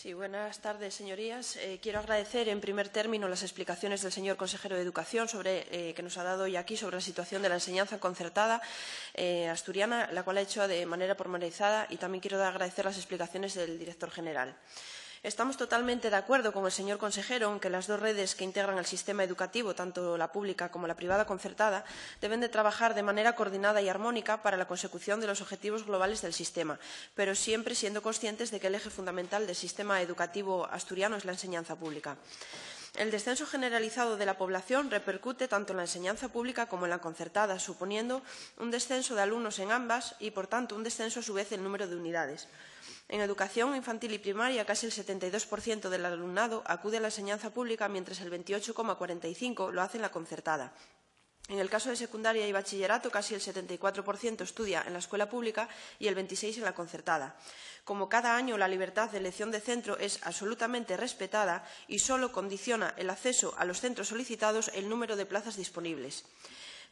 Sí, buenas tardes, señorías. Quiero agradecer, en primer término, las explicaciones del señor consejero de Educación que nos ha dado hoy aquí sobre la situación de la enseñanza concertada asturiana, la cual ha hecho de manera pormenorizada, y también quiero agradecer las explicaciones del director general. Estamos totalmente de acuerdo con el señor consejero en que las dos redes que integran el sistema educativo, tanto la pública como la privada concertada, deben de trabajar de manera coordinada y armónica para la consecución de los objetivos globales del sistema, pero siempre siendo conscientes de que el eje fundamental del sistema educativo asturiano es la enseñanza pública. El descenso generalizado de la población repercute tanto en la enseñanza pública como en la concertada, suponiendo un descenso de alumnos en ambas y, por tanto, un descenso a su vez del número de unidades. En educación infantil y primaria, casi el 72% del alumnado acude a la enseñanza pública, mientras el 28,45% lo hace en la concertada. En el caso de secundaria y bachillerato, casi el 74% estudia en la escuela pública y el 26% en la concertada. Como cada año, la libertad de elección de centro es absolutamente respetada y solo condiciona el acceso a los centros solicitados el número de plazas disponibles.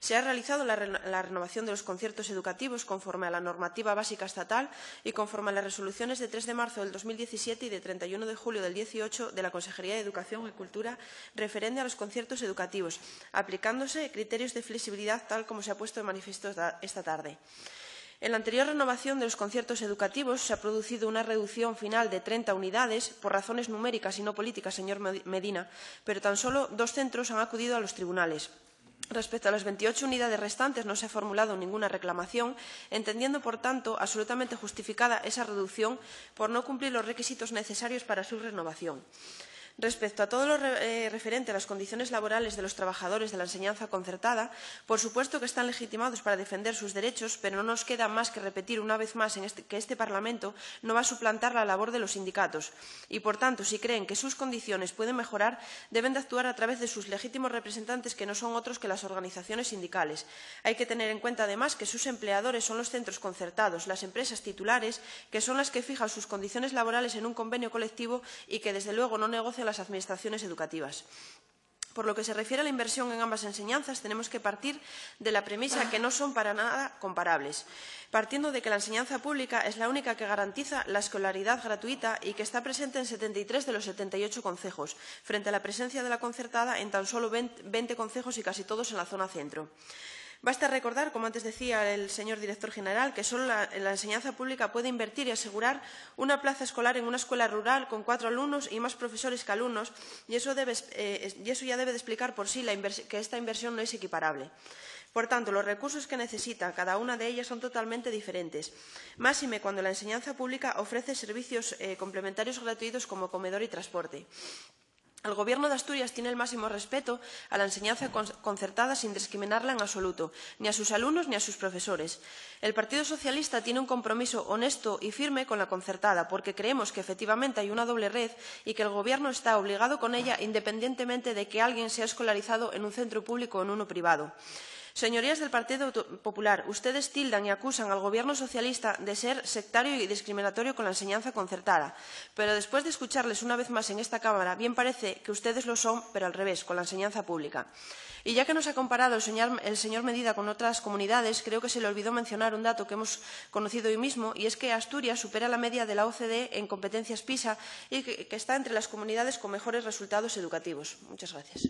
Se ha realizado la renovación de los conciertos educativos conforme a la normativa básica estatal y conforme a las resoluciones de 3 de marzo del 2017 y de 31 de julio del 2018 de la Consejería de Educación y Cultura referente a los conciertos educativos, aplicándose criterios de flexibilidad tal como se ha puesto de manifiesto esta tarde. En la anterior renovación de los conciertos educativos se ha producido una reducción final de 30 unidades por razones numéricas y no políticas, señor Medina, pero tan solo 2 centros han acudido a los tribunales. Respecto a las 28 unidades restantes no se ha formulado ninguna reclamación, entendiendo, por tanto, absolutamente justificada esa reducción por no cumplir los requisitos necesarios para su renovación. Respecto a todo lo referente a las condiciones laborales de los trabajadores de la enseñanza concertada, por supuesto que están legitimados para defender sus derechos, pero no nos queda más que repetir una vez más que este Parlamento no va a suplantar la labor de los sindicatos y, por tanto, si creen que sus condiciones pueden mejorar, deben de actuar a través de sus legítimos representantes, que no son otros que las organizaciones sindicales. Hay que tener en cuenta, además, que sus empleadores son los centros concertados, las empresas titulares, que son las que fijan sus condiciones laborales en un convenio colectivo y que, desde luego, no negocian las administraciones educativas. Por lo que se refiere a la inversión en ambas enseñanzas, tenemos que partir de la premisa que no son para nada comparables, partiendo de que la enseñanza pública es la única que garantiza la escolaridad gratuita y que está presente en 73 de los 78 concejos, frente a la presencia de la concertada en tan solo 20 concejos y casi todos en la zona centro. Basta recordar, como antes decía el señor director general, que solo la enseñanza pública puede invertir y asegurar una plaza escolar en una escuela rural con 4 alumnos y más profesores que alumnos, y eso ya debe de explicar por sí que esta inversión no es equiparable. Por tanto, los recursos que necesita cada una de ellas son totalmente diferentes, máxime cuando la enseñanza pública ofrece servicios complementarios gratuitos como comedor y transporte. El Gobierno de Asturias tiene el máximo respeto a la enseñanza concertada sin discriminarla en absoluto, ni a sus alumnos ni a sus profesores. El Partido Socialista tiene un compromiso honesto y firme con la concertada, porque creemos que efectivamente hay una doble red y que el Gobierno está obligado con ella independientemente de que alguien sea escolarizado en un centro público o en uno privado. Señorías del Partido Popular, ustedes tildan y acusan al Gobierno socialista de ser sectario y discriminatorio con la enseñanza concertada, pero después de escucharles una vez más en esta Cámara, bien parece que ustedes lo son, pero al revés, con la enseñanza pública. Y ya que nos ha comparado el señor Medina con otras comunidades, creo que se le olvidó mencionar un dato que hemos conocido hoy mismo, y es que Asturias supera la media de la OCDE en competencias PISA y que está entre las comunidades con mejores resultados educativos. Muchas gracias.